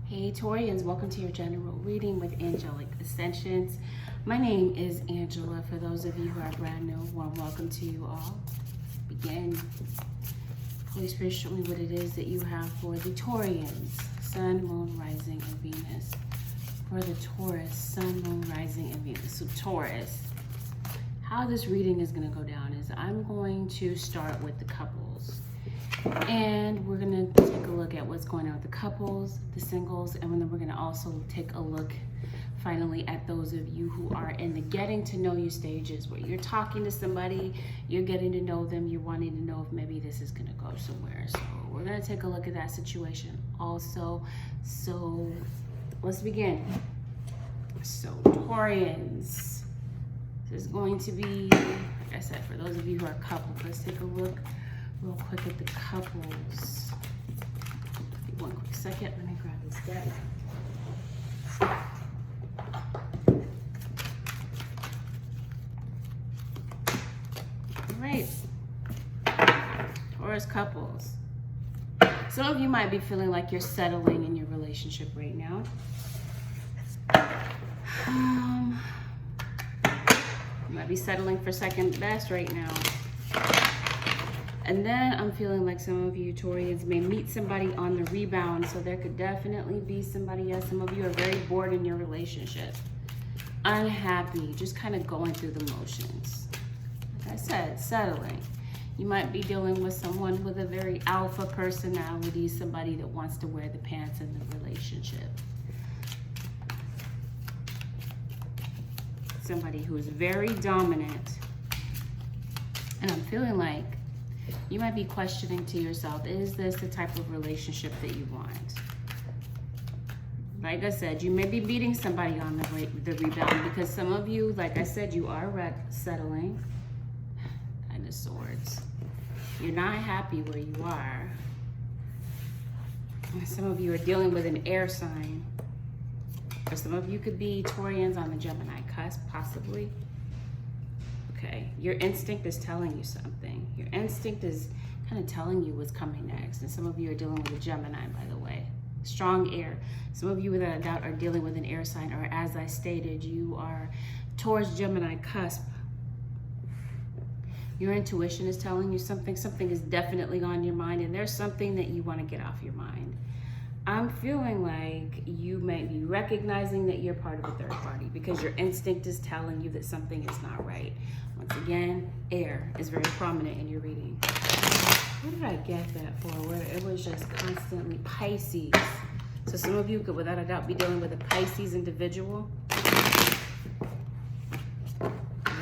Hey Taurians, welcome to your general reading with Angelic Ascensions. My name is Angela. For those of you who are brand new, warm welcome to you all. Let's begin. Holy Spirit, show me what it is that you have for the Taurians. Sun, Moon, Rising, and Venus. For the Taurus, Sun, Moon, Rising, and Venus. So Taurus, how this reading is going to go down is I'm going to start with the couples. And we're going to take a look at what's going on with the couples, the singles, and then we're going to also take a look finally at those of you who are in the getting to know you stages where you're talking to somebody, you're getting to know them, you're wanting to know if maybe this is going to go somewhere. So we're going to take a look at that situation also. So let's begin. So Taurians, this is going to be, like I said, for those of you who are couples, let's take a look real quick at the couples. One quick second, let me grab this deck. All right, Taurus couples. Some of you might be feeling like you're settling in your relationship right now. You might be settling for second best right now. And then I'm feeling like some of you Taurians may meet somebody on the rebound. So there could definitely be somebody else. Some of you are very bored in your relationship. Unhappy, just kind of going through the motions. Like I said, settling. You might be dealing with someone with a very alpha personality, somebody that wants to wear the pants in the relationship. Somebody who is very dominant. And I'm feeling like you might be questioning to yourself, is this the type of relationship that you want? Like I said, you may be beating somebody on the rebound because some of you, like I said, you are settling. Nine of Swords. You're not happy where you are. Some of you are dealing with an air sign. Or some of you could be Taurians on the Gemini cusp, possibly. Okay, your instinct is telling you something. Your instinct is kind of telling you what's coming next. And some of you are dealing with a Gemini, by the way. Strong air. Some of you, without a doubt, are dealing with an air sign, or as I stated, you are towards Gemini cusp. Your intuition is telling you something. Something is definitely on your mind, and there's something that you want to get off your mind. I'm feeling like you may be recognizing that you're part of a third party because your instinct is telling you that something is not right. Once again, air is very prominent in your reading. What did I get that for? Where it was just constantly Pisces. So some of you could, without a doubt, be dealing with a Pisces individual.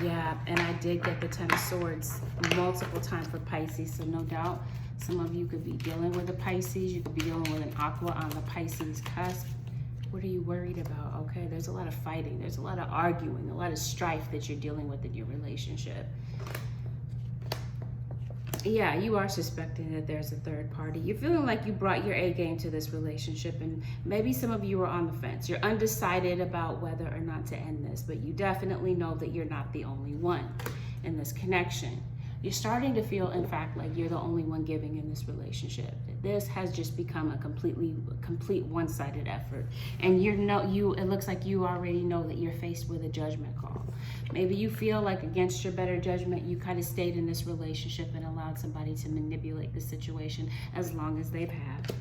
Yeah, and I did get the Ten of Swords multiple times for Pisces, so no doubt some of you could be dealing with a Pisces. You could be dealing with an Aqua on the Pisces cusp. What are you worried about? Okay, there's a lot of fighting. There's a lot of arguing, a lot of strife that you're dealing with in your relationship. Yeah, you are suspecting that there's a third party. You're feeling like you brought your A game to this relationship, and maybe some of you are on the fence. You're undecided about whether or not to end this, but you definitely know that you're not the only one in this connection. You're starting to feel, in fact, like you're the only one giving in this relationship. This has just become a complete one-sided effort. And it looks like you already know that you're faced with a judgment call. Maybe you feel like against your better judgment, you kind of stayed in this relationship and allowed somebody to manipulate the situation as long as they've had.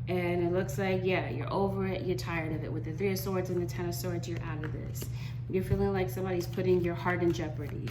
And it looks like, yeah, you're over it, you're tired of it. With the Three of Swords and the Ten of Swords, you're out of this. You're feeling like somebody's putting your heart in jeopardy.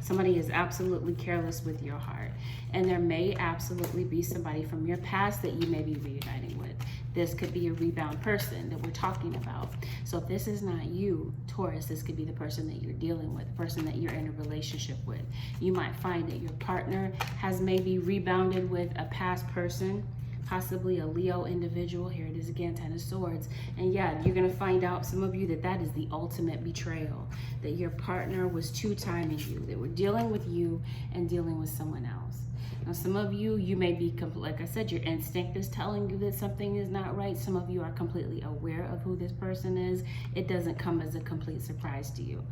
Somebody is absolutely careless with your heart. And there may absolutely be somebody from your past that you may be reuniting with. This could be a rebound person that we're talking about. So if this is not you, Taurus, this could be the person that you're dealing with, the person that you're in a relationship with. You might find that your partner has maybe rebounded with a past person, possibly a Leo individual. Here it is again, Ten of Swords. And yeah, you're going to find out, some of you, that is the ultimate betrayal, that your partner was two-timing you, that we're dealing with you and dealing with someone else. Now, some of you, you may be, like I said, your instinct is telling you that something is not right. Some of you are completely aware of who this person is. It doesn't come as a complete surprise to you.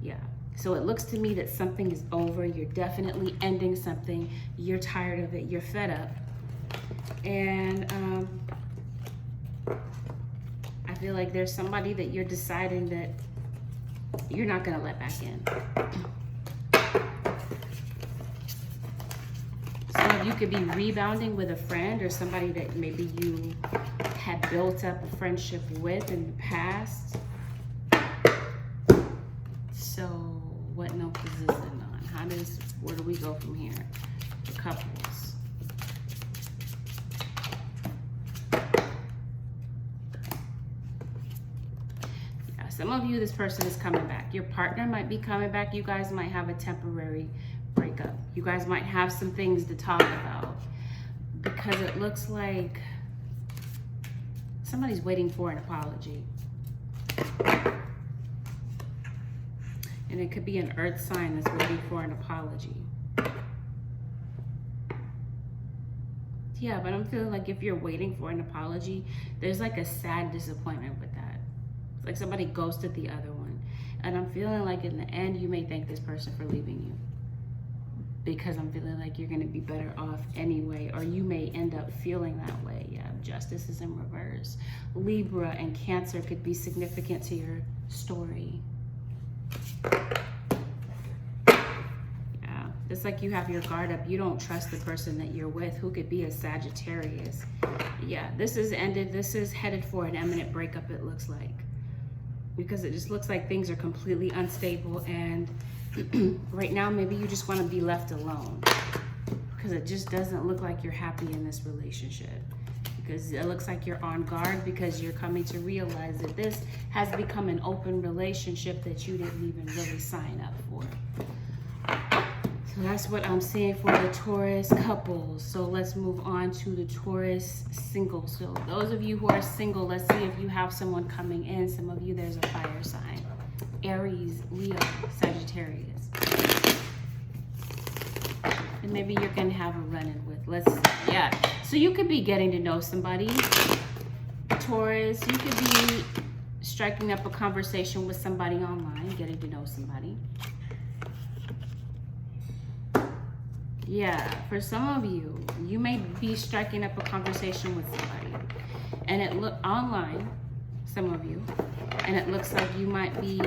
Yeah. So it looks to me that something is over. You're definitely ending something. You're tired of it. You're fed up. And I feel like there's somebody that you're deciding that you're not going to let back in. Some of you could be rebounding with a friend or somebody that maybe you had built up a friendship with in the past. So what note is this in on? Where do we go from here? The couples. Yeah, some of you, this person is coming back. Your partner might be coming back. You guys might have a temporary breakup. You guys might have some things to talk about, because it looks like somebody's waiting for an apology. And it could be an earth sign that's waiting for an apology. Yeah, but I'm feeling like if you're waiting for an apology, there's like a sad disappointment with that. It's like somebody ghosted the other one. And I'm feeling like in the end, you may thank this person for leaving you, because I'm feeling like you're gonna be better off anyway, or you may end up feeling that way. Yeah, justice is in reverse. Libra and Cancer could be significant to your story. Yeah, it's like you have your guard up. You don't trust the person that you're with, who could be a Sagittarius. Yeah, this is ended. This is headed for an imminent breakup, it looks like, because it just looks like things are completely unstable, and right now maybe you just want to be left alone, because it just doesn't look like you're happy in this relationship, because it looks like you're on guard, because you're coming to realize that this has become an open relationship that you didn't even really sign up for. So that's what I'm seeing for the Taurus couples. So let's move on to the Taurus singles. So those of you who are single, let's see if you have someone coming in. Some of you, there's a fire sign. Aries, Leo, Sagittarius. And maybe you're gonna have a run-in with, yeah. So you could be getting to know somebody, Taurus. You could be striking up a conversation with somebody online, getting to know somebody. Yeah, for some of you, you may be striking up a conversation with somebody, and it look online, some of you, and it looks like you might be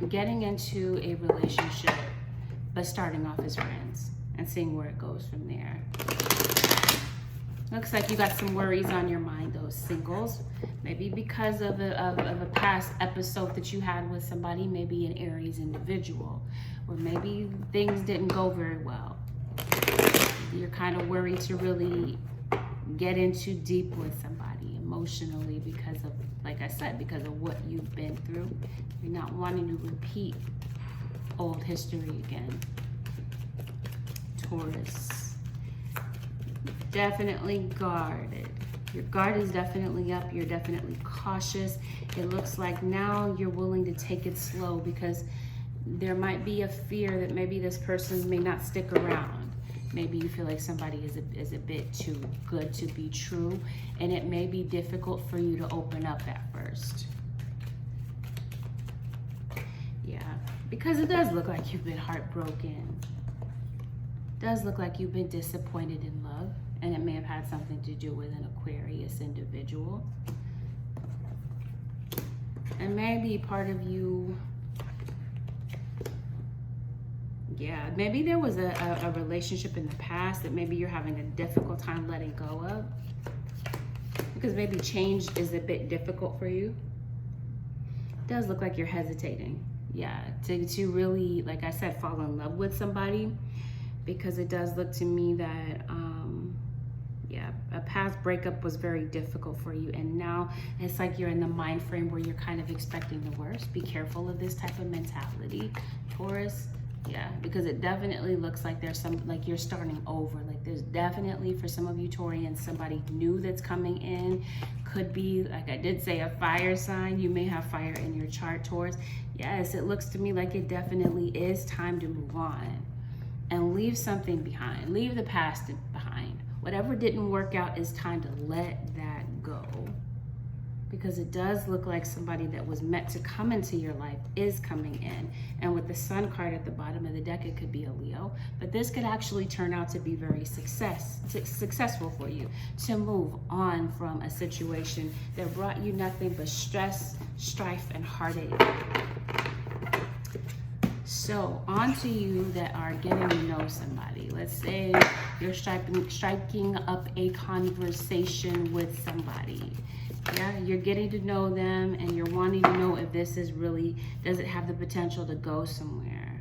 getting into a relationship, but starting off as friends and seeing where it goes from there. Looks like you got some worries on your mind, those singles. Maybe because of a past episode that you had with somebody, maybe an Aries individual, or maybe things didn't go very well. You're kind of worried to really get into deep with somebody emotionally because of, like I said, because of what you've been through. You're not wanting to repeat old history again. Taurus. Definitely guarded. Your guard is definitely up. You're definitely cautious. It looks like now you're willing to take it slow, because there might be a fear that maybe this person may not stick around. Maybe you feel like somebody is a bit too good to be true, and it may be difficult for you to open up at first. Yeah, because it does look like you've been heartbroken. It does look like you've been disappointed in love, and it may have had something to do with an Aquarius individual. And maybe part of you, yeah, maybe there was a relationship in the past that maybe you're having a difficult time letting go of, because maybe change is a bit difficult for you. It does look like you're hesitating, yeah, to really, like I said, fall in love with somebody, because it does look to me that, yeah, a past breakup was very difficult for you, and now it's like you're in the mind frame where you're kind of expecting the worst. Be careful of this type of mentality, Taurus. Yeah, because it definitely looks like there's some, like you're starting over. Like there's definitely, for some of you Taurians, somebody new that's coming in. Could be, like I did say, a fire sign. You may have fire in your chart, Taurus. Yes, it looks to me like it definitely is time to move on and leave something behind. Leave the past behind. Whatever didn't work out, is time to let that go. because it does look like somebody that was meant to come into your life is coming in. And with the Sun card at the bottom of the deck, it could be a Leo, but this could actually turn out to be very successful for you to move on from a situation that brought you nothing but stress, strife, and heartache. So on to you that are getting to know somebody. Let's say you're striking up a conversation with somebody. Yeah, you're getting to know them and you're wanting to know if this is really, does it have the potential to go somewhere?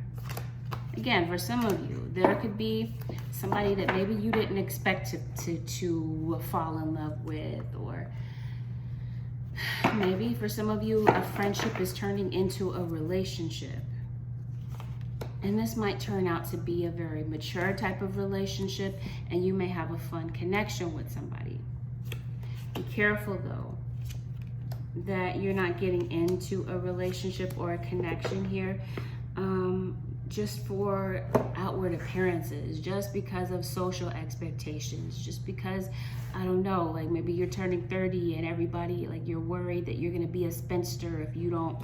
Again, for some of you, there could be somebody that maybe you didn't expect to fall in love with, or maybe for some of you, a friendship is turning into a relationship. And this might turn out to be a very mature type of relationship, and you may have a fun connection with somebody. Be careful though, that you're not getting into a relationship or a connection here just for outward appearances, just because of social expectations, just because, I don't know, like maybe you're turning 30 and everybody, like you're worried that you're gonna be a spinster if you don't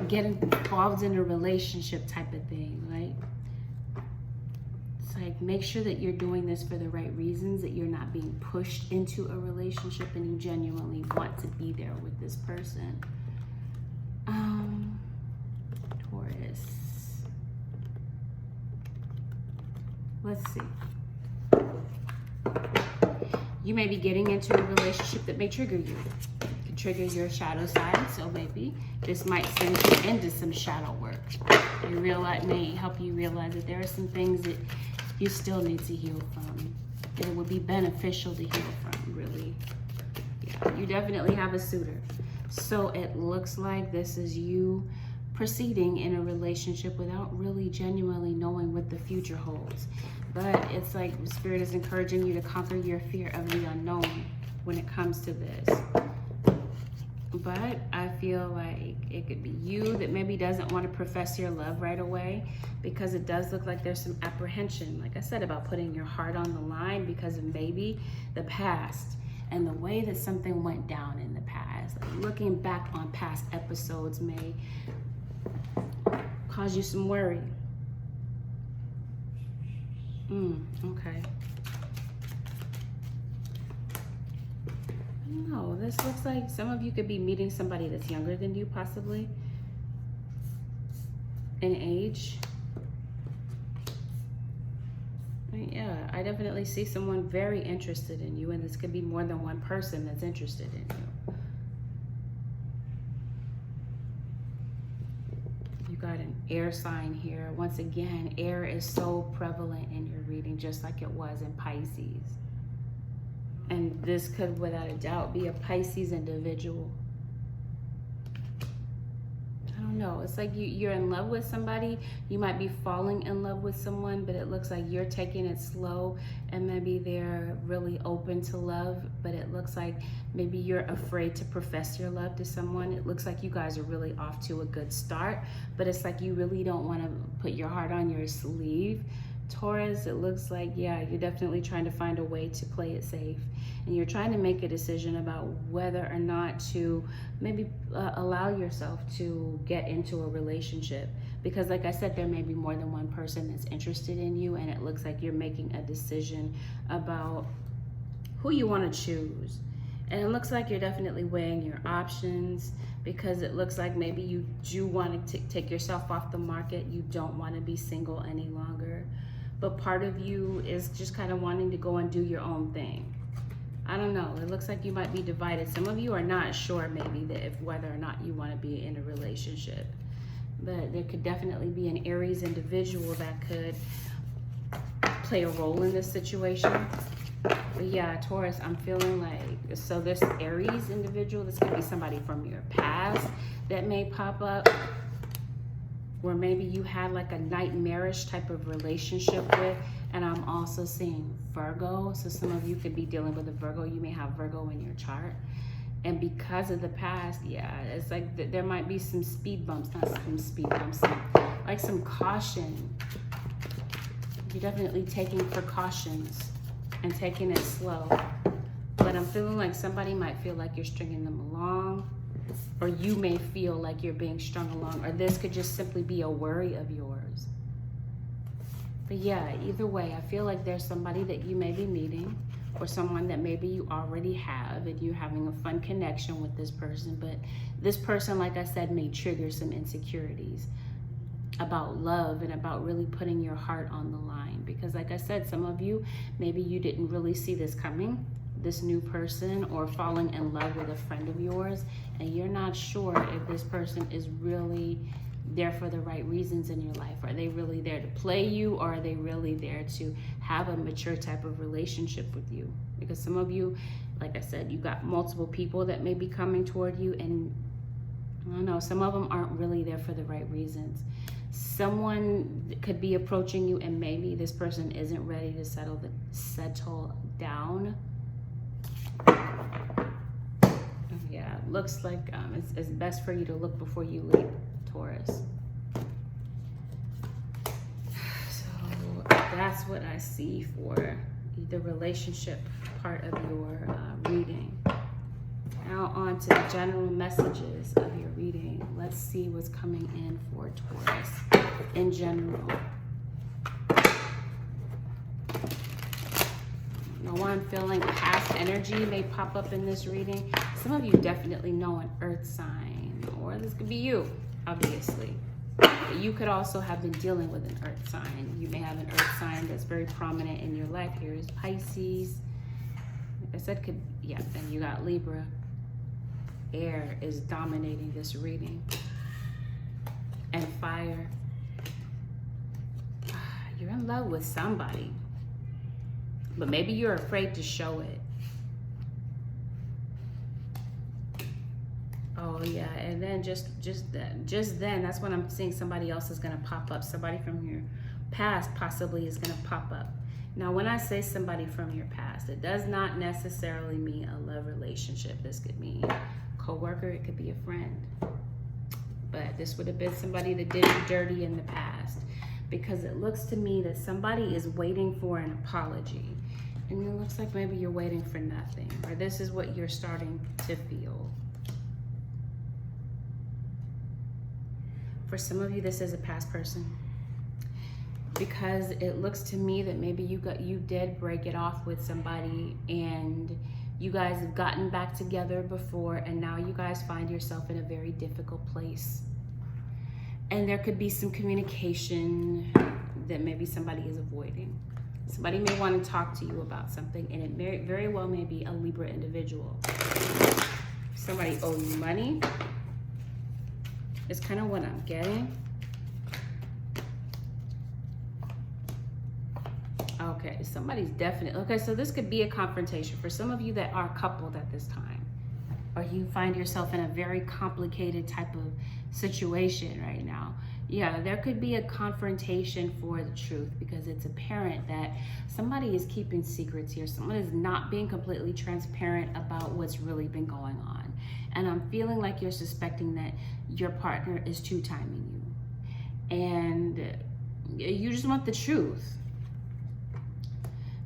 get involved in a relationship type of thing, right? It's like, make sure that you're doing this for the right reasons, that you're not being pushed into a relationship and you genuinely want to be there with this person. Taurus. Let's see. You may be getting into a relationship that may trigger you. Trigger your shadow side, so maybe this might send you into some shadow work. You realize, may help you realize that there are some things that you still need to heal from. It would be beneficial to heal from, really. Yeah, you definitely have a suitor. So it looks like this is you proceeding in a relationship without really genuinely knowing what the future holds. But it's like Spirit is encouraging you to conquer your fear of the unknown when it comes to this. But I feel like it could be you that maybe doesn't want to profess your love right away, because it does look like there's some apprehension, like I said, about putting your heart on the line because of maybe the past and the way that something went down in the past. Like looking back on past episodes may cause you some worry. Okay. No, this looks like some of you could be meeting somebody that's younger than you, possibly in age. Yeah, I definitely see someone very interested in you, and this could be more than one person that's interested in you. You got an air sign here. Once again, air is so prevalent in your reading, just like it was in Pisces. And this could, without a doubt, be a Pisces individual. I don't know. It's like you're in love with somebody. You might be falling in love with someone, but it looks like you're taking it slow, and maybe they're really open to love, but it looks like maybe you're afraid to profess your love to someone. It looks like you guys are really off to a good start, but it's like you really don't want to put your heart on your sleeve. Taurus, it looks like, yeah, you're definitely trying to find a way to play it safe. And you're trying to make a decision about whether or not to maybe allow yourself to get into a relationship. Because like I said, there may be more than one person that's interested in you, and it looks like you're making a decision about who you want to choose. And it looks like you're definitely weighing your options, because it looks like maybe you do want to take yourself off the market. You don't want to be single any longer. But part of you is just kind of wanting to go and do your own thing. I don't know. It looks like you might be divided. Some of you are not sure maybe that if whether or not you want to be in a relationship. But there could definitely be an Aries individual that could play a role in this situation. But yeah, Taurus, I'm feeling like, so this Aries individual, this could be somebody from your past that may pop up, where maybe you had like a nightmarish type of relationship with. And I'm also seeing Virgo. So some of you could be dealing with a Virgo. You may have Virgo in your chart. And because of the past, yeah, it's like there might be some speed bumps, not some speed bumps, like some caution. You're definitely taking precautions and taking it slow. But but I'm feeling like somebody might feel like you're stringing them along, or you may feel like you're being strung along, or this could just simply be a worry of yours. But yeah, either way, I feel like there's somebody that you may be meeting, or someone that maybe you already have, and you're having a fun connection with this person. But this person, like I said, may trigger some insecurities about love and about really putting your heart on the line. Because like I said, some of you, maybe you didn't really see this coming, this new person, or falling in love with a friend of yours, and you're not sure if this person is really there for the right reasons in your life. Are they really there to play you, or are they really there to have a mature type of relationship with you? Because some of you, like I said, you got multiple people that may be coming toward you, and I don't know, some of them aren't really there for the right reasons. Someone could be approaching you, and maybe this person isn't ready to settle down. Yeah, it looks like it's best for you to look before you leap, Taurus. So that's what I see for the relationship part of your reading. Now on to the general messages of your reading. Let's see what's coming in for Taurus in general. Now I'm feeling past energy may pop up in this reading. Some of you definitely know an earth sign, or this could be you, obviously. But you could also have been dealing with an earth sign. You may have an earth sign that's very prominent in your life. Here is Pisces. Like I said, then you got Libra. Air is dominating this reading. And fire. You're in love with somebody, but maybe you're afraid to show it. Oh yeah, and then just then, that's when I'm seeing somebody else is gonna pop up. Somebody from your past possibly is gonna pop up. Now, when I say somebody from your past, it does not necessarily mean a love relationship. This could mean a coworker, it could be a friend. But this would have been somebody that did you dirty in the past, because it looks to me that somebody is waiting for an apology. And it looks like maybe you're waiting for nothing, or this is what you're starting to feel. For some of you, this is a past person, because it looks to me that maybe you did break it off with somebody, and you guys have gotten back together before, and now you guys find yourself in a very difficult place. And there could be some communication that maybe somebody is avoiding. Somebody may want to talk to you about something, and it very well may be a Libra individual. Somebody owe you money. It's kind of what I'm getting. Okay, somebody's definitely, okay, so this could be a confrontation for some of you that are coupled at this time, or you find yourself in a very complicated type of situation right now. Yeah, there could be a confrontation for the truth, because it's apparent that somebody is keeping secrets here. Someone is not being completely transparent about what's really been going on. And I'm feeling like you're suspecting that your partner is two-timing you. And you just want the truth.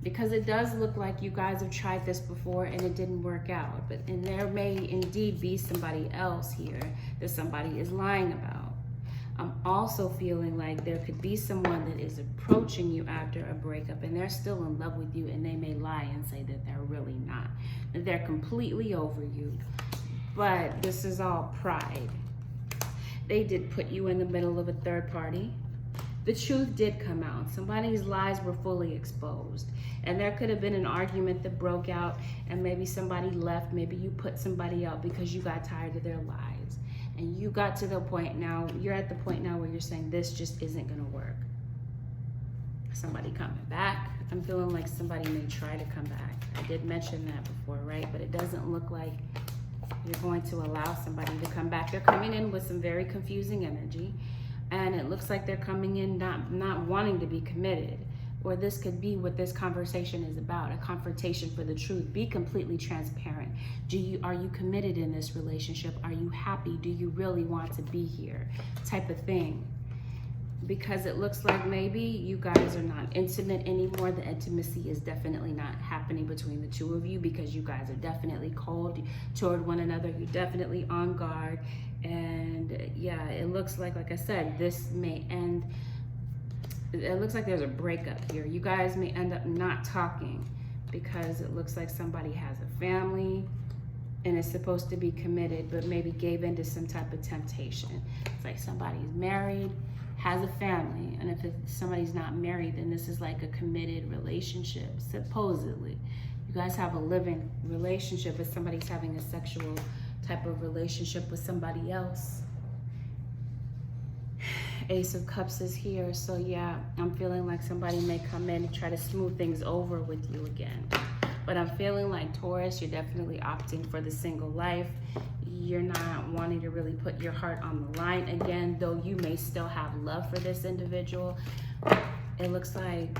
Because it does look like you guys have tried this before and it didn't work out. And there may indeed be somebody else here that somebody is lying about. I'm also feeling like there could be someone that is approaching you after a breakup, and they're still in love with you, and they may lie and say that they're really not, that they're completely over you. But this is all pride. They did put you in the middle of a third party. The truth did come out. Somebody's lies were fully exposed. And there could have been an argument that broke out, and maybe somebody left. Maybe you put somebody out because you got tired of their lies. And you got to the point now, you're at the point now where you're saying this just isn't gonna work. Somebody coming back. I'm feeling like somebody may try to come back. I did mention that before, right? But it doesn't look like you're going to allow somebody to come back. They're coming in with some very confusing energy. And it looks like they're coming in not wanting to be committed. Or this could be what this conversation is about, a confrontation for the truth. Be completely transparent. Are you committed in this relationship? Are you happy? Do you really want to be here? Type of thing. because it looks like maybe you guys are not intimate anymore. The intimacy is definitely not happening between the two of you, because you guys are definitely cold toward one another. You're definitely on guard. And yeah, it looks like I said, this may end. It looks like there's a breakup here. You guys may end up not talking because it looks like somebody has a family and is supposed to be committed, but maybe gave into some type of temptation. It's like somebody's married, has a family, and if somebody's not married, then this is like a committed relationship, supposedly. You guys have a living relationship, but somebody's having a sexual type of relationship with somebody else. Ace of Cups is here, so yeah, I'm feeling like somebody may come in and try to smooth things over with you again. But I'm feeling like, Taurus, you're definitely opting for the single life. You're not wanting to really put your heart on the line again, though you may still have love for this individual. It looks like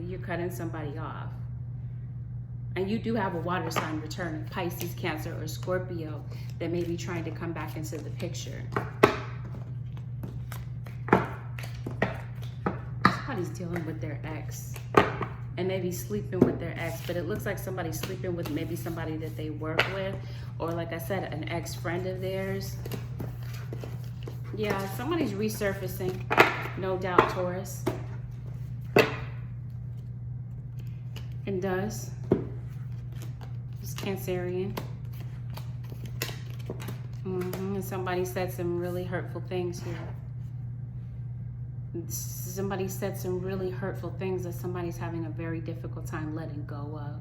you're cutting somebody off. And you do have a water sign return, Pisces, Cancer, or Scorpio, that may be trying to come back into the picture. Somebody's dealing with their ex and maybe sleeping with their ex, but it looks like somebody's sleeping with maybe somebody that they work with, or like I said, an ex-friend of theirs. Yeah, somebody's resurfacing, no doubt, Taurus. And does. It's Cancerian. And somebody said some really hurtful things here. Somebody said some really hurtful things that somebody's having a very difficult time letting go of.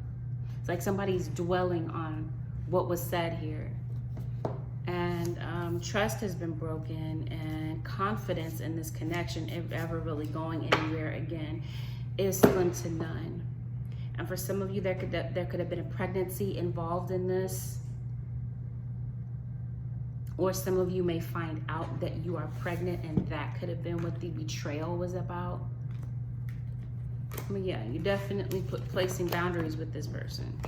It's like somebody's dwelling on what was said here. And trust has been broken, and confidence in this connection, if ever really going anywhere again, is slim to none. And for some of you, there could have been a pregnancy involved in this. Or some of you may find out that you are pregnant, and that could have been what the betrayal was about. But yeah, you definitely placing boundaries with this person.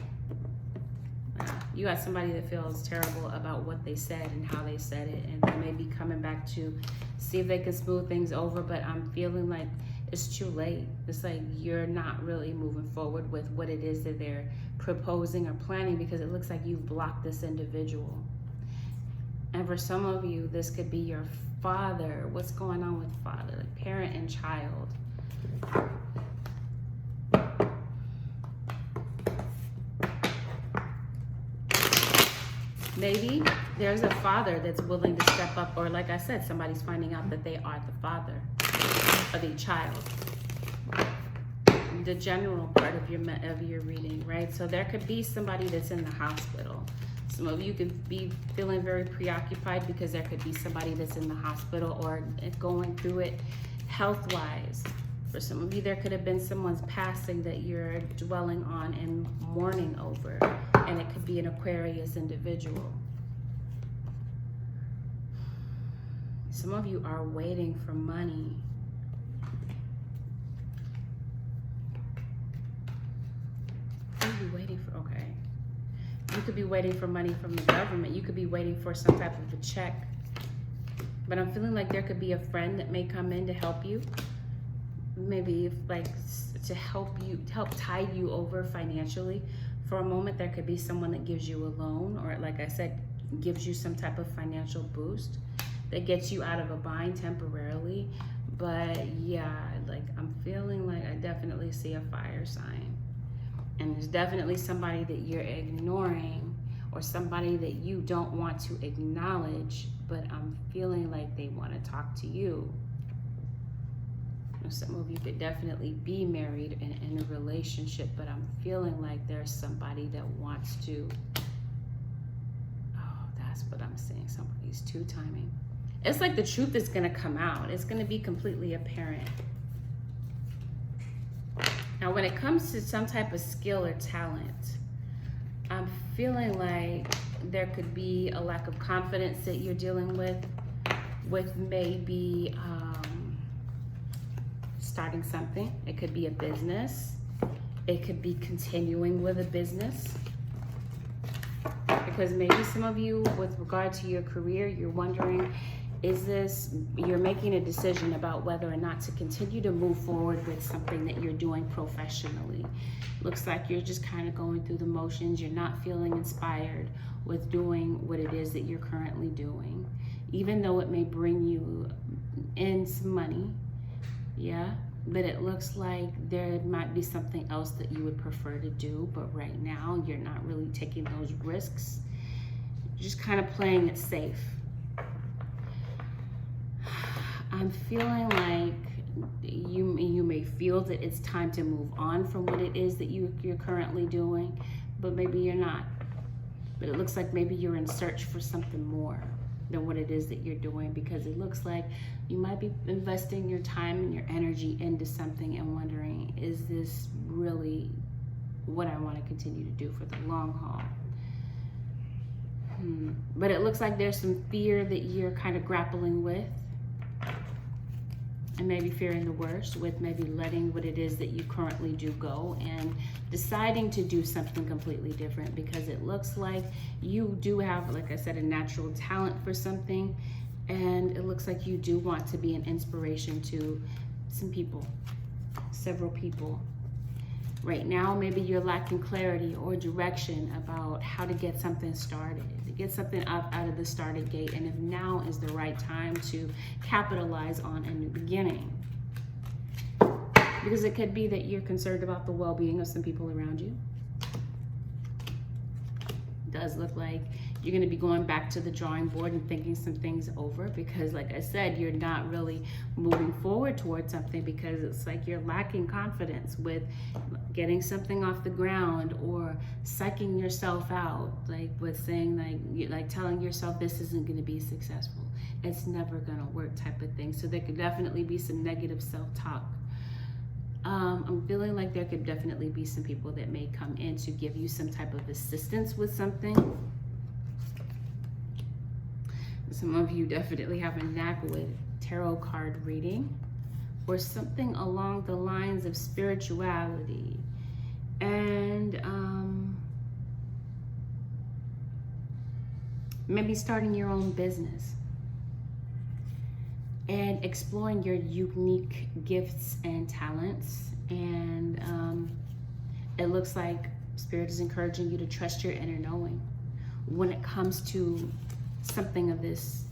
You got somebody that feels terrible about what they said and how they said it, and they may be coming back to see if they can smooth things over, but I'm feeling like it's too late. It's like you're not really moving forward with what it is that they're proposing or planning, because it looks like you've blocked this individual. And for some of you, this could be your father. What's going on with father? Like parent and child. Maybe there's a father that's willing to step up, or like I said, somebody's finding out that they are the father of a child. The general part of your reading, right? So there could be somebody that's in the hospital. Some of you could be feeling very preoccupied because there could be somebody that's in the hospital or going through it health-wise. For some of you, there could have been someone's passing that you're dwelling on and mourning over, and it could be an Aquarius individual. Some of you are waiting for money. What are you waiting for? Okay. You could be waiting for money from the government. You could be waiting for some type of a check. But I'm feeling like there could be a friend that may come in to help you. Maybe like to help tide you over financially. For a moment, there could be someone that gives you a loan, or like I said, gives you some type of financial boost that gets you out of a bind temporarily. But yeah, like I'm feeling like I definitely see a fire sign. And there's definitely somebody that you're ignoring, or somebody that you don't want to acknowledge, but I'm feeling like they want to talk to you. Some of you could definitely be married and in a relationship, but I'm feeling like there's somebody that wants to, oh, that's what I'm saying. Somebody's two-timing. It's like the truth is going to come out. It's going to be completely apparent. Now, when it comes to some type of skill or talent, I'm feeling like there could be a lack of confidence that you're dealing with maybe starting something. It could be a business. It could be continuing with a business. Because maybe some of you, with regard to your career, you're wondering you're making a decision about whether or not to continue to move forward with something that you're doing professionally. Looks like you're just kind of going through the motions. You're not feeling inspired with doing what it is that you're currently doing, even though it may bring you in some money. Yeah, but it looks like there might be something else that you would prefer to do, but right now you're not really taking those risks. You're just kind of playing it safe. I'm feeling like you may feel that it's time to move on from what it is that you're currently doing, but maybe you're not. But it looks like maybe you're in search for something more than what it is that you're doing, because it looks like you might be investing your time and your energy into something and wondering, is this really what I want to continue to do for the long haul? But it looks like there's some fear that you're kind of grappling with, and maybe fearing the worst, with maybe letting what it is that you currently do go and deciding to do something completely different, because it looks like you do have, like I said, a natural talent for something, and it looks like you do want to be an inspiration to some people, several people. Right now, maybe you're lacking clarity or direction about how to get something started, to get something up out of the started gate, and if now is the right time to capitalize on a new beginning. Because it could be that you're concerned about the well-being of some people around you. It does look like you're going to be going back to the drawing board and thinking some things over, because like I said, you're not really moving forward towards something because it's like you're lacking confidence with getting something off the ground, or psyching yourself out, like with saying like telling yourself this isn't going to be successful, it's never going to work type of thing. So there could definitely be some negative self-talk. I'm feeling like there could definitely be some people that may come in to give you some type of assistance with something. Some of you definitely have a knack with tarot card reading, or something along the lines of spirituality, and maybe starting your own business and exploring your unique gifts and talents. And it looks like Spirit is encouraging you to trust your inner knowing when it comes to something of this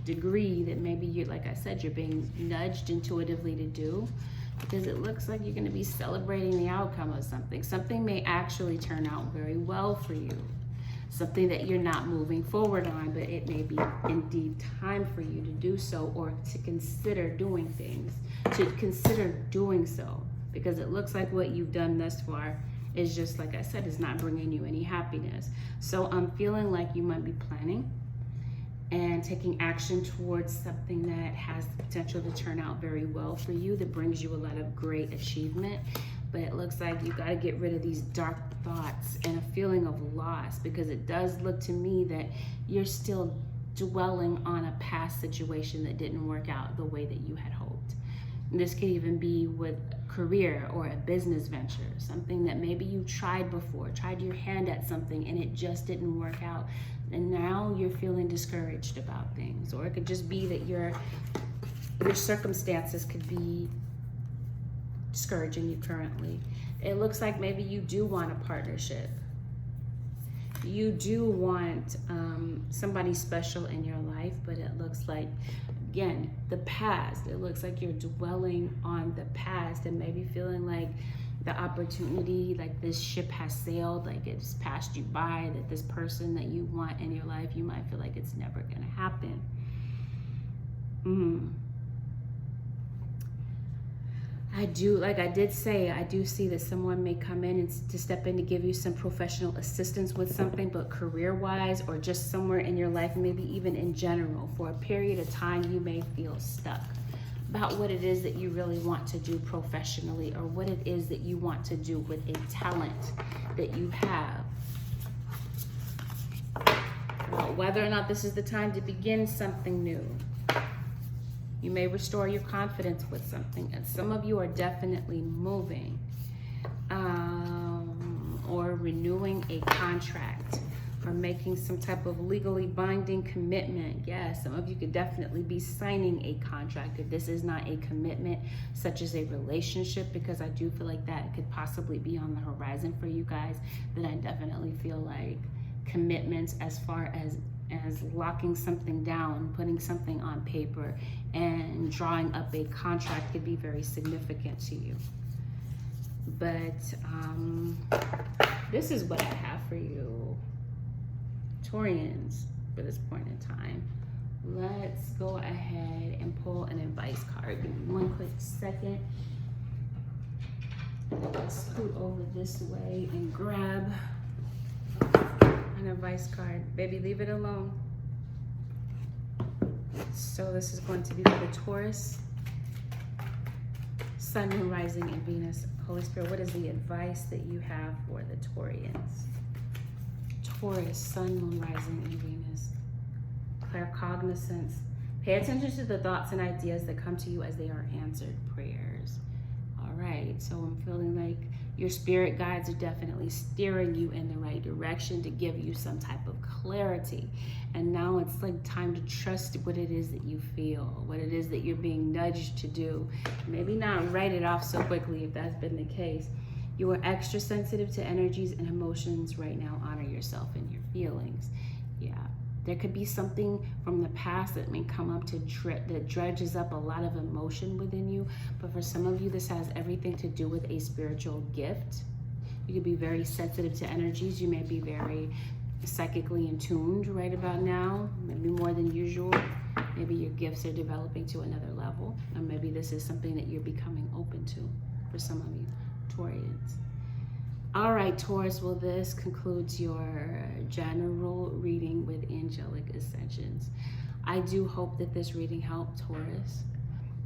degree that maybe you, like I said, you're being nudged intuitively to do, because it looks like you're going to be celebrating the outcome of something. Something may actually turn out very well for you, something that you're not moving forward on, but it may be indeed time for you to do so, or to consider doing things, to consider doing so, because it looks like what you've done thus far is just, like I said, is not bringing you any happiness. So I'm feeling like you might be planning and taking action towards something that has the potential to turn out very well for you, that brings you a lot of great achievement. But it looks like you got to get rid of these dark thoughts and a feeling of loss, because it does look to me that you're still dwelling on a past situation that didn't work out the way that you had hoped. And this could even be with career or a business venture, something that maybe you tried before, tried your hand at something and it just didn't work out. And now you're feeling discouraged about things. Or it could just be that your circumstances could be discouraging you currently. It looks like maybe you do want a partnership. You do want somebody special in your life, but it looks like, again, the past. It looks like you're dwelling on the past and maybe feeling like the opportunity, like this ship has sailed, like it's passed you by, that this person that you want in your life, you might feel like it's never gonna happen. I do, like I did say, I do see that someone may come in and to step in to give you some professional assistance with something, but career-wise or just somewhere in your life, maybe even in general, for a period of time, you may feel stuck about what it is that you really want to do professionally, or what it is that you want to do with a talent that you have. About whether or not this is the time to begin something new. You may restore your confidence with something, and some of you are definitely moving or renewing a contract or making some type of legally binding commitment. Yes, some of you could definitely be signing a contract if this is not a commitment, such as a relationship, because I do feel like that could possibly be on the horizon for you guys. Then I definitely feel like commitments as far as locking something down, putting something on paper, and drawing up a contract could be very significant to you. But this is what I have for you, Taurians, for this point in time. Let's go ahead and pull an advice card. Give me one quick second. Let's scoot over this way and grab an advice card. Baby, leave it alone. So this is going to be for the Taurus, Sun, Moon, Rising, and Venus. Holy Spirit, what is the advice that you have for the Taurians? Taurus, Sun, Moon, Rising, and Venus. Claircognizance. Pay attention to the thoughts and ideas that come to you as they are answered prayers. All right, so I'm feeling like your spirit guides are definitely steering you in the right direction to give you some type of clarity. And now it's like time to trust what it is that you feel, what it is that you're being nudged to do. Maybe not write it off so quickly if that's been the case. You are extra sensitive to energies and emotions right now. Honor yourself and your feelings. Yeah. There could be something from the past that may come up that dredges up a lot of emotion within you. But for some of you, this has everything to do with a spiritual gift. You could be very sensitive to energies. You may be very psychically in tuned right about now, maybe more than usual. Maybe your gifts are developing to another level. Or maybe this is something that you're becoming open to for some of you, Taurians. All right, Taurus, well, this concludes your general reading with Angelic Ascensions. I do hope that this reading helped, Taurus.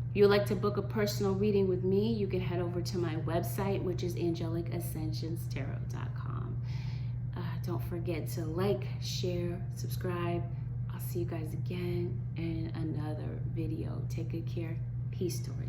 If you would like to book a personal reading with me, you can head over to my website, which is AngelicAscensionsTarot.com. Don't forget to like, share, subscribe. I'll see you guys again in another video. Take good care. Peace, Taurus.